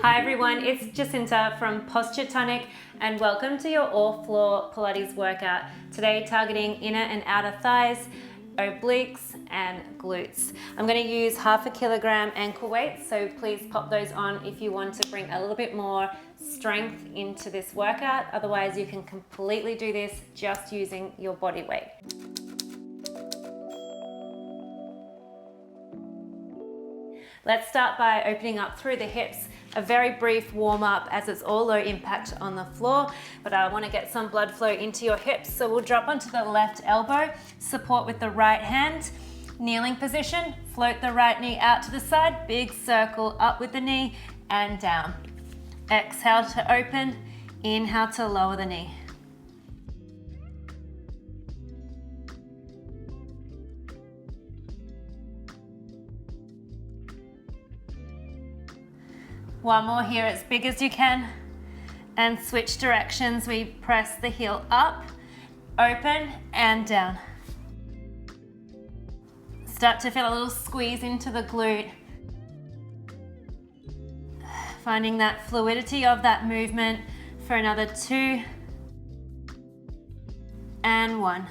Hi everyone, it's Jacinta from Posture Tonic and welcome to your all-floor Pilates workout. Today targeting inner and outer thighs, obliques and glutes. I'm going to use 1/2 kilogram ankle weights, so please pop those on if you want to bring a little bit more strength into this workout. Otherwise you can completely do this just using your body weight. Let's start by opening up through the hips. A very brief warm up as it's all low impact on the floor, but I want to get some blood flow into your hips. So we'll drop onto the left elbow, support with the right hand, kneeling position, float the right knee out to the side, big circle up with the knee and down. Exhale to open, inhale to lower the knee. One more here, as big as you can. And switch directions. We press the heel up, open and down. Start to feel a little squeeze into the glute. Finding that fluidity of that movement for another 2 and 1.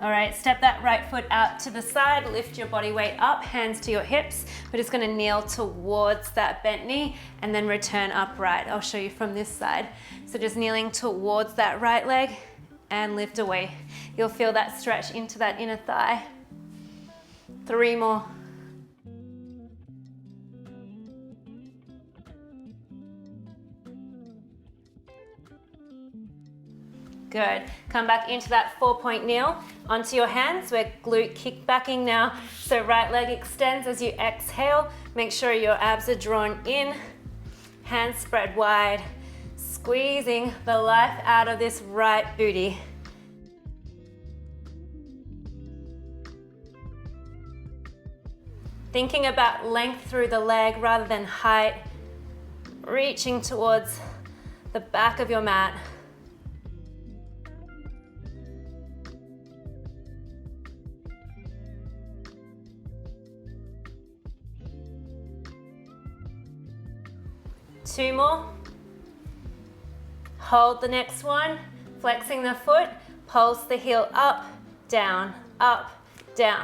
All right, step that right foot out to the side, lift your body weight up, hands to your hips. We're just gonna kneel towards that bent knee and then return upright. I'll show you from this side. So just kneeling towards that right leg and lift away. You'll feel that stretch into that inner thigh. 3 more. Good. Come back into that 4-point kneel. Onto your hands. We're glute kickbacking now. So right leg extends as you exhale. Make sure your abs are drawn in. Hands spread wide. Squeezing the life out of this right booty. Thinking about length through the leg rather than height. Reaching towards the back of your mat. Two more. Hold the next one. Flexing the foot. Pulse the heel up, down,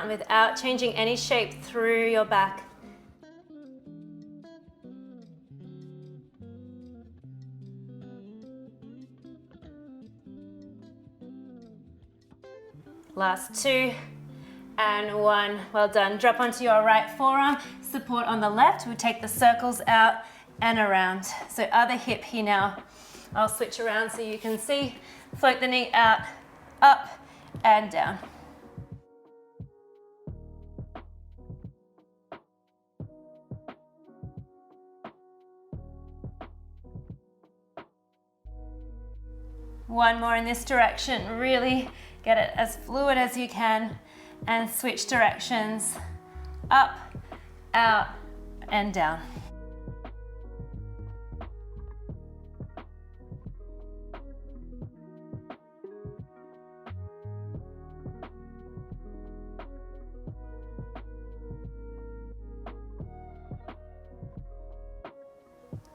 without changing any shape through your back. Last 2 and 1. Well done. Drop onto your right forearm. Support on the left. We'll take the circles out and around. So other hip here now. I'll switch around so you can see. Float the knee out, up and down. One more in this direction. Really get it as fluid as you can and switch directions. Up, out and down.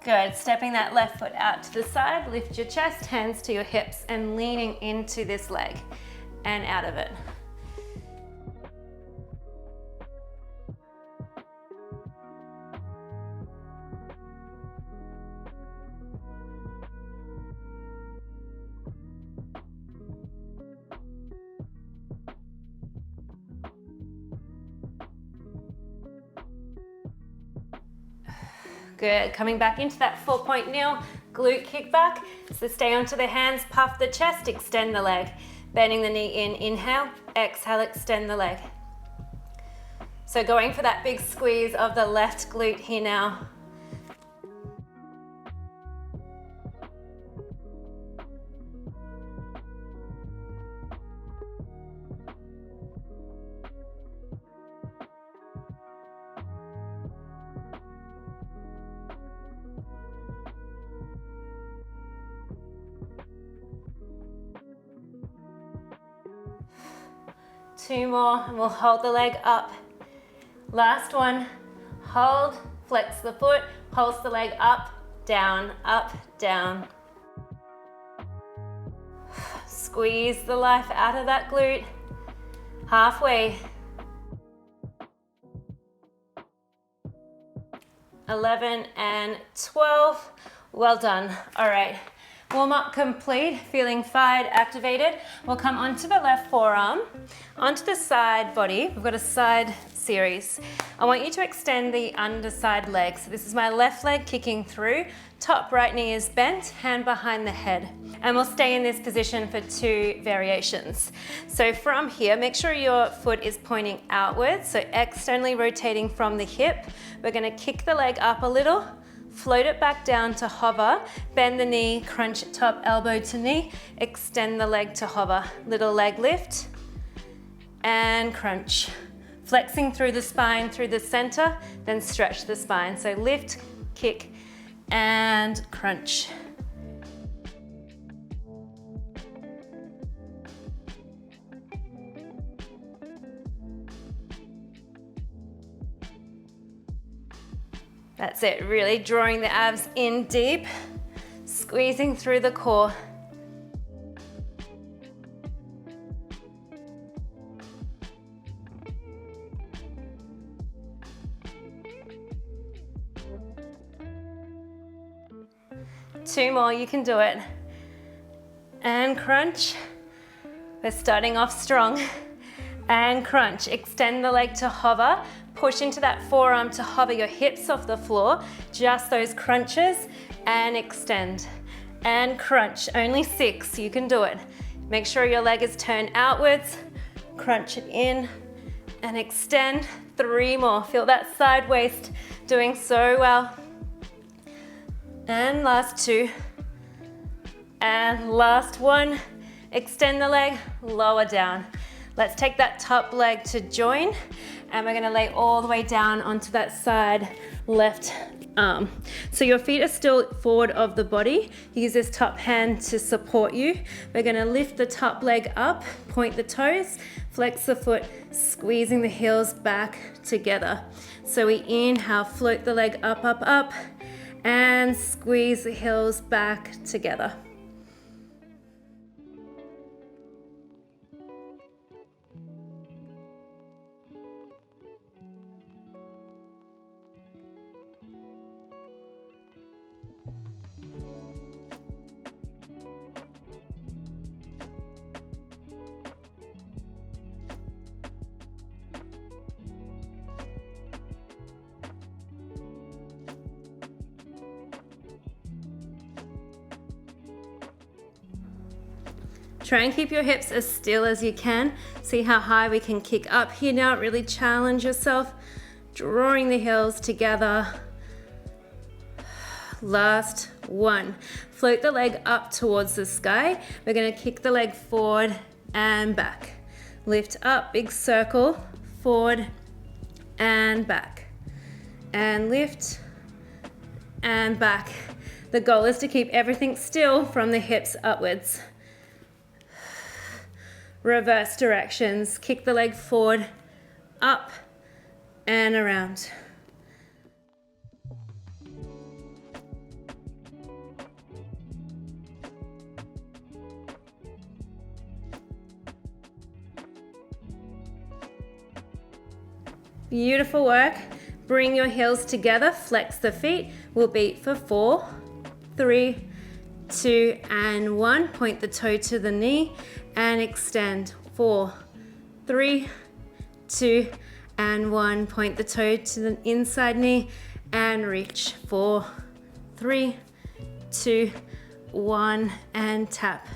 Good, stepping that left foot out to the side, lift your chest, hands to your hips and leaning into this leg and out of it. Good, coming back into that 4-point kneel, glute kickback. So stay onto the hands, puff the chest, extend the leg. Bending the knee in, inhale, exhale, extend the leg. So going for that big squeeze of the left glute here now. Two more and we'll hold the leg up. Last one, hold, Flex the foot, pulse the leg up, down, down. Squeeze the life out of that glute. Halfway. 11 and 12. Well done. All right. Warm up complete, feeling fired, activated. We'll come onto the left forearm, onto the side body. We've got a side series. I want you to extend the underside leg. So this is my left leg kicking through. Top right knee is bent, hand behind the head. And we'll stay in this position for 2 variations. So from here, make sure your foot is pointing outwards. So externally rotating from the hip. We're gonna kick the leg up a little, float it back down to hover, bend the knee, crunch it top, elbow to knee, extend the leg to hover. Little leg lift and crunch. Flexing through the spine, through the center, then stretch the spine. So lift, kick, and crunch. That's it, really drawing the abs in deep, squeezing through the core. Two more, you can do it. And crunch. We're starting off strong. And crunch, extend the leg to hover. Push into that forearm to hover your hips off the floor. Just those crunches and extend. And crunch, only 6, you can do it. Make sure your leg is turned outwards. Crunch it in and extend. 3 more, feel that side waist doing so well. And last 2. And last 1. Extend the leg, lower down. Let's take that top leg to join, and we're gonna lay all the way down onto that side left arm. So your feet are still forward of the body. Use this top hand to support you. We're gonna lift the top leg up, point the toes, flex the foot, squeezing the heels back together. So we inhale, float the leg up, up, up, and squeeze the heels back together. Try and keep your hips as still as you can. See how high we can kick up here now. Really challenge yourself. Drawing the heels together. Last 1. Float the leg up towards the sky. We're going to kick the leg forward and back. Lift up, big circle, forward and back. And lift and back. The goal is to keep everything still from the hips upwards. Reverse directions, kick the leg forward, up and around. Beautiful work. Bring your heels together, flex the feet. We'll beat for 4, 3, 2, and 1. Point the toe to the knee and extend. 4, 3, 2, and 1. Point the toe to the inside knee and reach. 4, 3, 2, 1, and tap.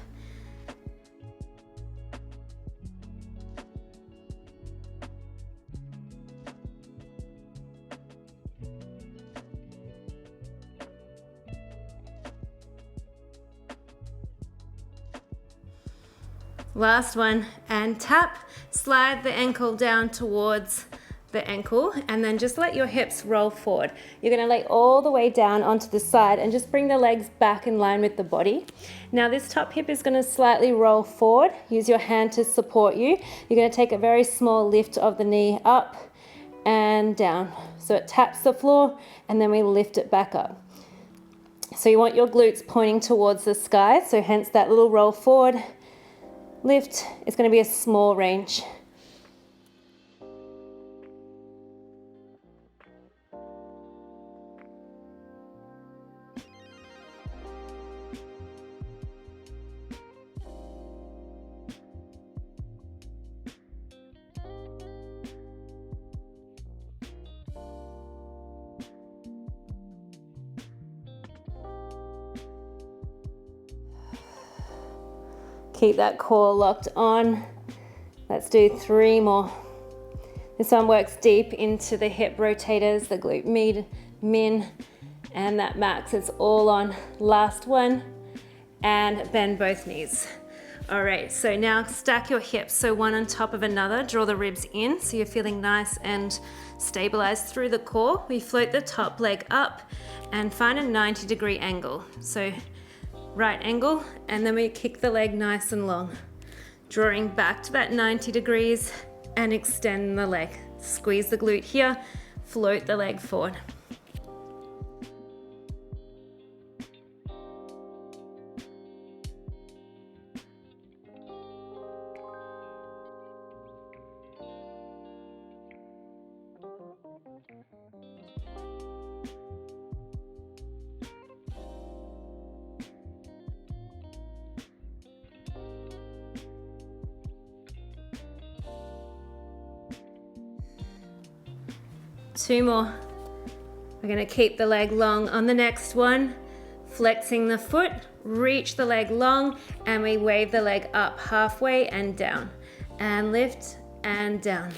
Last one, and tap. Slide the ankle down towards the ankle, and then just let your hips roll forward. You're gonna lay all the way down onto the side and just bring the legs back in line with the body. Now this top hip is gonna slightly roll forward. Use your hand to support you. You're gonna take a very small lift of the knee up and down. So it taps the floor and then we lift it back up. So you want your glutes pointing towards the sky, so hence that little roll forward. Lift, it's going to be a small range. Keep that core locked on. Let's do 3 more. This one works deep into the hip rotators, the glute med, min, and that max. It's all on. Last one, and bend both knees. All right, so now stack your hips, so one on top of another. Draw the ribs in, so you're feeling nice and stabilized through the core. We float the top leg up and find a 90-degree angle. So right angle, and then we kick the leg nice and long, drawing back to that 90 degrees and extend the leg. Squeeze the glute here, float the leg forward. Two more. We're going to keep the leg long on the next one, flexing the foot, reach the leg long, and we wave the leg up halfway and down, and lift and down.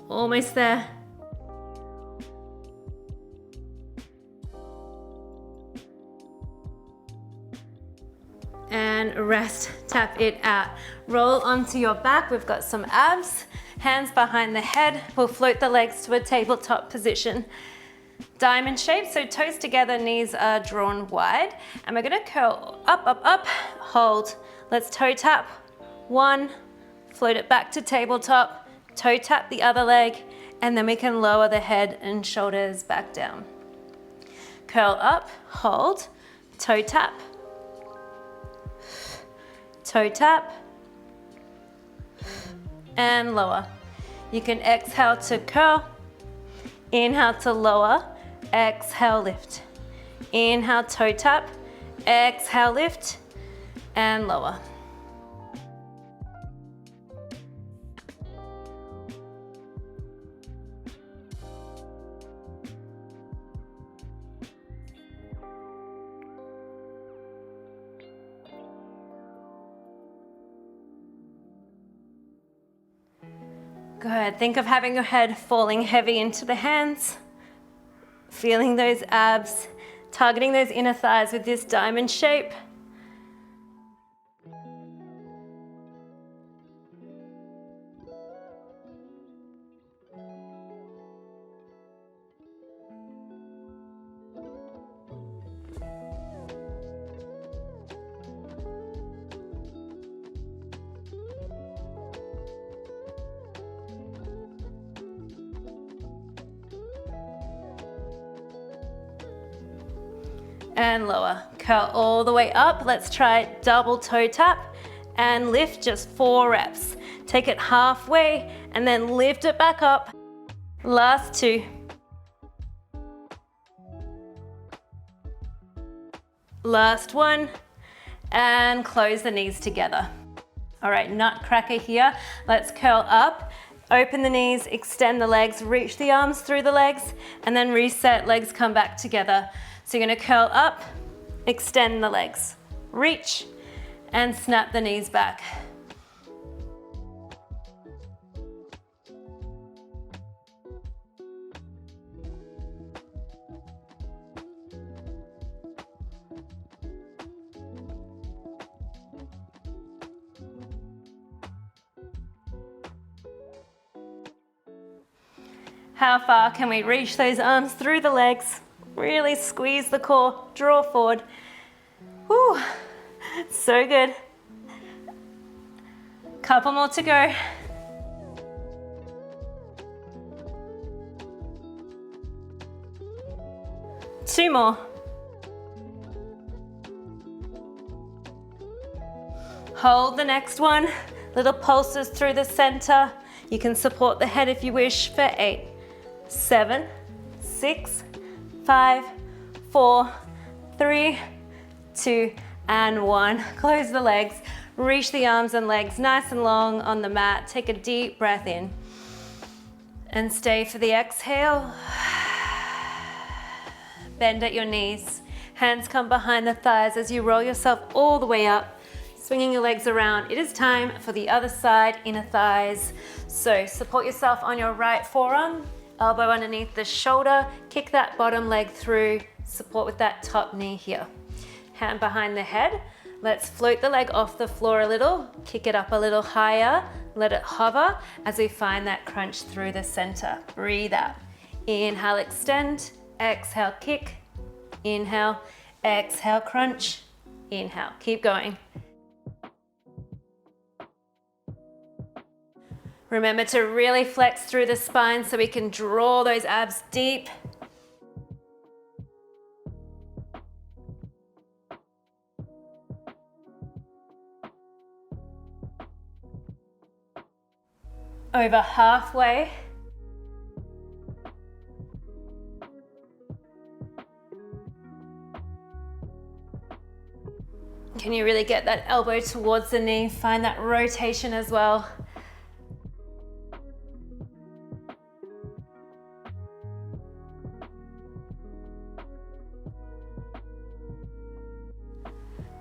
Almost there. And rest, tap it out. Roll onto your back. We've got some abs, hands behind the head. We'll float the legs to a tabletop position. Diamond shape, so toes together, knees are drawn wide. And we're gonna curl up, up, up, hold. Let's toe tap. 1, float it back to tabletop, toe tap the other leg, and then we can lower the head and shoulders back down. Curl up, hold, toe tap, toe tap, and lower. You can exhale to curl, inhale to lower, exhale, lift. Inhale, toe tap, exhale, lift, and lower. Good. Think of having your head falling heavy into the hands, feeling those abs, targeting those inner thighs with this diamond shape. And lower. Curl all the way up. Let's try double toe tap and lift, just 4 reps. Take it halfway and then lift it back up. Last 2. Last 1. And close the knees together. All right, nutcracker here. Let's curl up. Open the knees, extend the legs, reach the arms through the legs, and then reset, legs come back together. So you're gonna curl up, extend the legs, reach, and snap the knees back. How far can we reach those arms through the legs? Really squeeze the core, draw forward. Woo, so good. Couple more to go. Two more. Hold the next one. Little pulses through the center. You can support the head if you wish for 8, 7, 6, 5, 4, 3, 2, and 1. Close the legs. Reach the arms and legs nice and long on the mat. Take a deep breath in. And stay for the exhale. Bend at your knees. Hands come behind the thighs as you roll yourself all the way up. Swinging your legs around. It is time for the other side, inner thighs. So support yourself on your right forearm, elbow underneath the shoulder, kick that bottom leg through, support with that top knee here. Hand behind the head. Let's float the leg off the floor a little, kick it up a little higher, let it hover as we find that crunch through the center. Breathe out. Inhale, extend, exhale, kick, inhale, exhale, crunch, inhale. Keep going. Remember to really flex through the spine so we can draw those abs deep. Over halfway. Can you really get that elbow towards the knee? Find that rotation as well.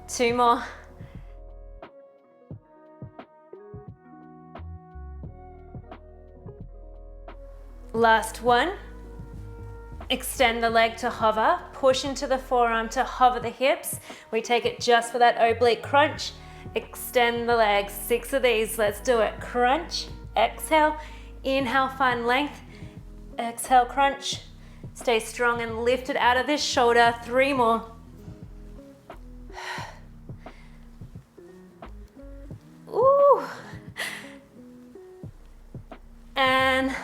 Two more. Last one. Extend the leg to hover. Push into the forearm to hover the hips. We take it just for that oblique crunch. Extend the legs. 6 of these. Let's do it. Crunch. Exhale. Inhale, find length. Exhale, crunch. Stay strong and lift it out of this shoulder. 3 more. Ooh. And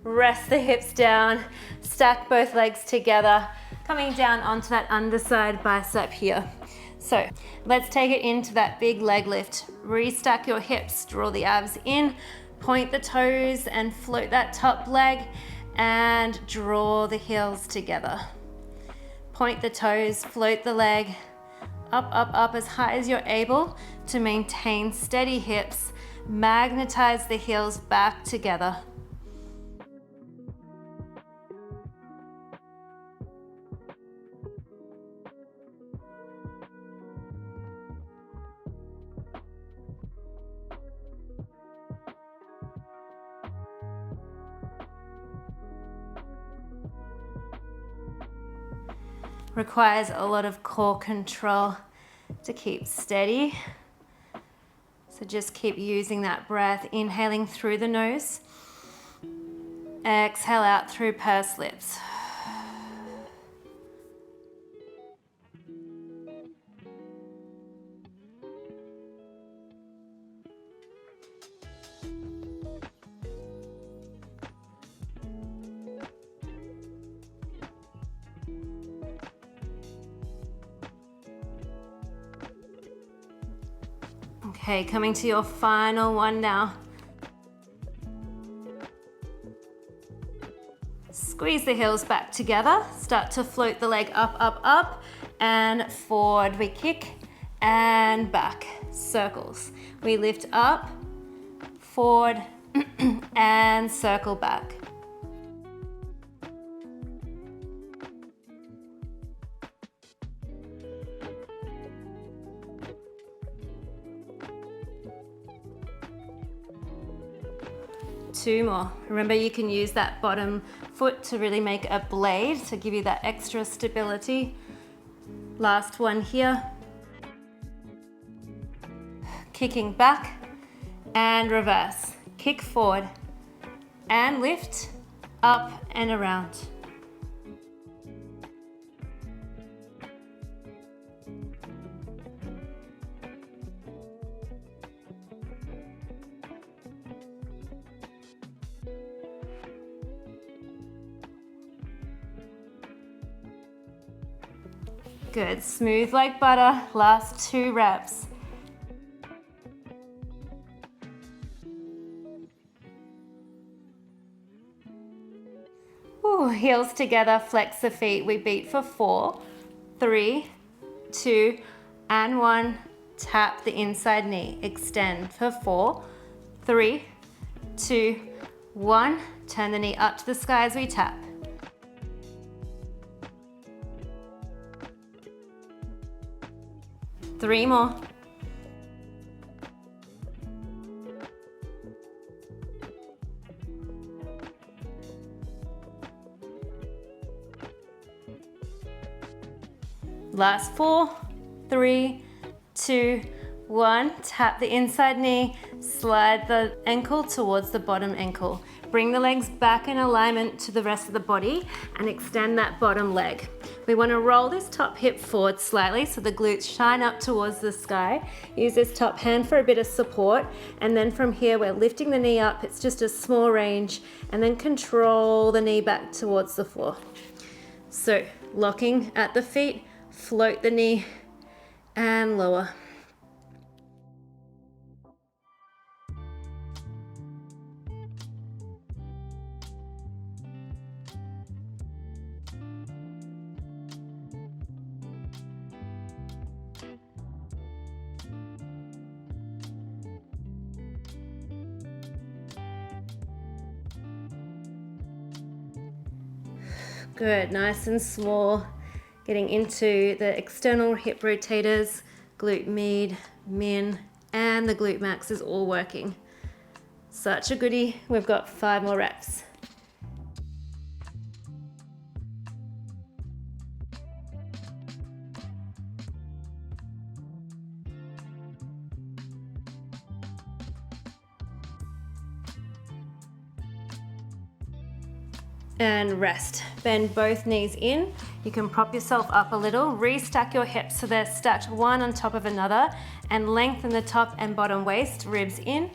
rest the hips down. Stack both legs together. Coming down onto that underside bicep here. So let's take it into that big leg lift. Restack your hips, draw the abs in, point the toes and float that top leg and draw the heels together. Point the toes, float the leg, up, up, up as high as you're able to maintain steady hips. Magnetize the heels back together. Requires a lot of core control to keep steady. So just keep using that breath, inhaling through the nose. Exhale out through pursed lips. Okay, coming to your final one now. Squeeze the heels back together. Start to float the leg up, up, up, and forward. We kick and back, circles. We lift up, forward, and circle back. Two more. Remember, you can use that bottom foot to really make a blade to give you that extra stability. Last one here. Kicking back and reverse. Kick forward and lift, up and around. Good, smooth like butter, last 2 reps. Ooh, heels together, flex the feet. We beat for 4, 3, 2, and 1. Tap the inside knee, extend for 4, 3, 2, 1. Turn the knee up to the sky as we tap. Three more. Last 4, 3, 2, 1. Tap the inside knee, slide the ankle towards the bottom ankle. Bring the legs back in alignment to the rest of the body and extend that bottom leg. We want to roll this top hip forward slightly so the glutes shine up towards the sky. Use this top hand for a bit of support, and then from here we're lifting the knee up. It's just a small range, and then control the knee back towards the floor. So locking at the feet, float the knee and lower. Good, nice and small. Getting into the external hip rotators, glute med, min, and the glute max is all working. Such a goodie. We've got 5 more reps. And rest. Bend both knees in. You can prop yourself up a little, restack your hips so they're stacked one on top of another, and lengthen the top and bottom waist, ribs in,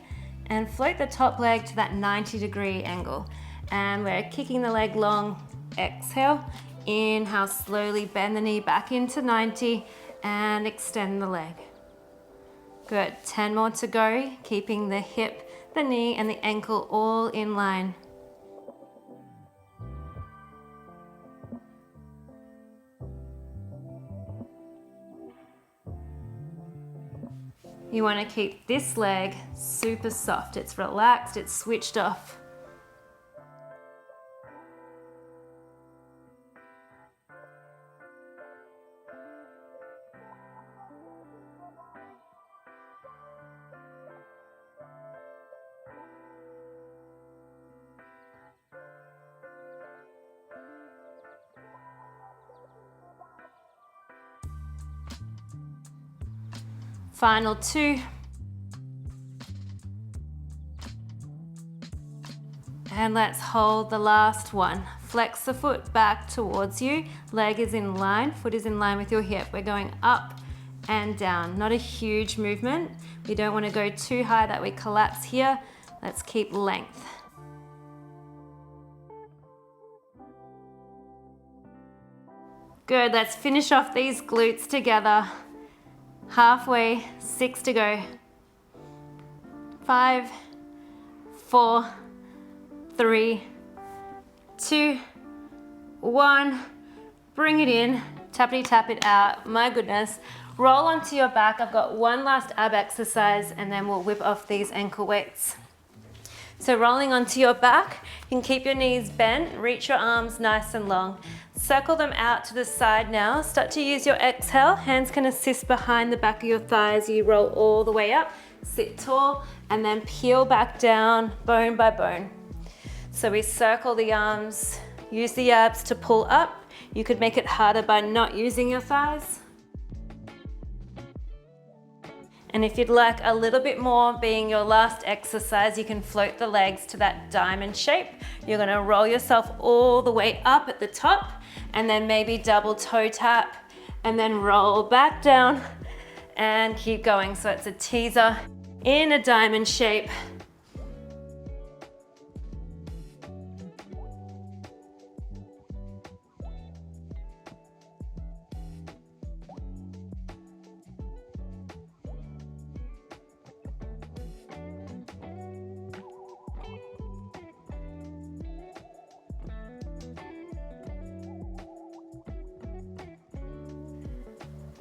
and float the top leg to that 90-degree angle. And we're kicking the leg long. Exhale, inhale, slowly bend the knee back into 90 and extend the leg. Good, 10 more to go, keeping the hip, the knee, and the ankle all in line. You want to keep this leg super soft. It's relaxed, it's switched off. Final 2. And let's hold the last one. Flex the foot back towards you. Leg is in line, foot is in line with your hip. We're going up and down. Not a huge movement. We don't want to go too high that we collapse here. Let's keep length. Good, let's finish off these glutes together. Halfway, 6 to go. 5, 4, 3, 2, 1. Bring it in, tappity tap it out. My goodness. Roll onto your back. I've got one last ab exercise and then we'll whip off these ankle weights. So rolling onto your back, you can keep your knees bent, reach your arms nice and long. Circle them out to the side now. Start to use your exhale. Hands can assist behind the back of your thighs. You roll all the way up, sit tall, and then peel back down, bone by bone. So we circle the arms, use the abs to pull up. You could make it harder by not using your thighs. And if you'd like a little bit more being your last exercise, you can float the legs to that diamond shape. You're gonna roll yourself all the way up at the top and then maybe double toe tap and then roll back down and keep going. So it's a teaser in a diamond shape.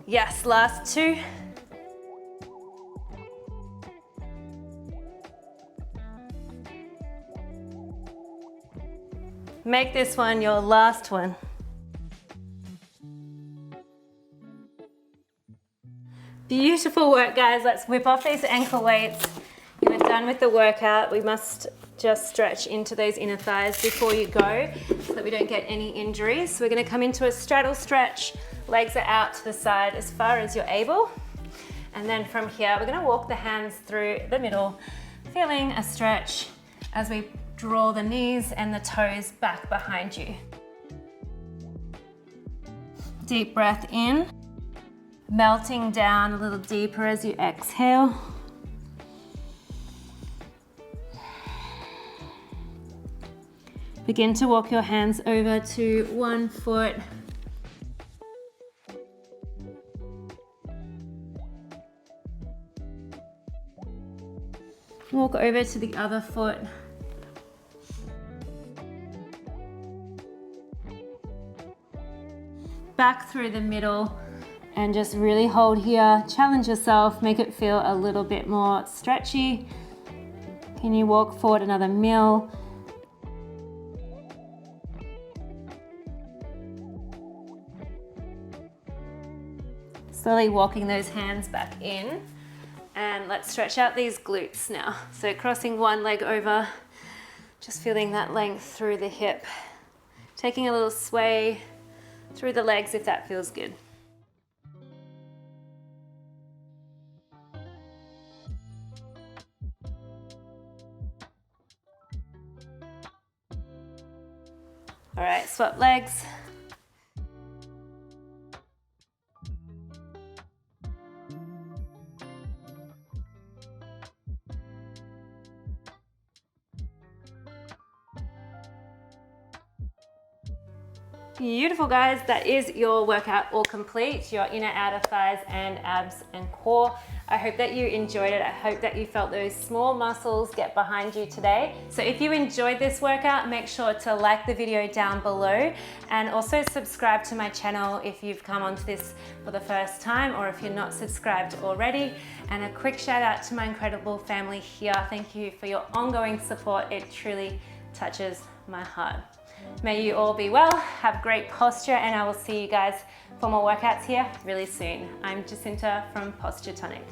Yes, last two. Make this one your last one. Beautiful work, guys. Let's whip off these ankle weights. When we're done with the workout, we must just stretch into those inner thighs before you go so that we don't get any injuries. So we're gonna come into a straddle stretch. Legs are out to the side as far as you're able. And then from here, we're gonna walk the hands through the middle, feeling a stretch as we draw the knees and the toes back behind you. Deep breath in, melting down a little deeper as you exhale. Begin to walk your hands over to one foot. Walk over to the other foot. Back through the middle and just really hold here. Challenge yourself, make it feel a little bit more stretchy. Can you walk forward another mil? Slowly walking those hands back in. And let's stretch out these glutes now. So crossing one leg over, just feeling that length through the hip. Taking a little sway through the legs if that feels good. All right, swap legs. Beautiful, guys. That is your workout all complete, your inner, outer thighs and abs and core. I hope that you enjoyed it. I hope that you felt those small muscles get behind you today. So if you enjoyed this workout, make sure to like the video down below and also subscribe to my channel if you've come onto this for the first time or if you're not subscribed already. And a quick shout out to my incredible family here. Thank you for your ongoing support. It truly touches my heart. May you all be well, have great posture, and I will see you guys for more workouts here really soon. I'm Jacinta from Posture Tonic.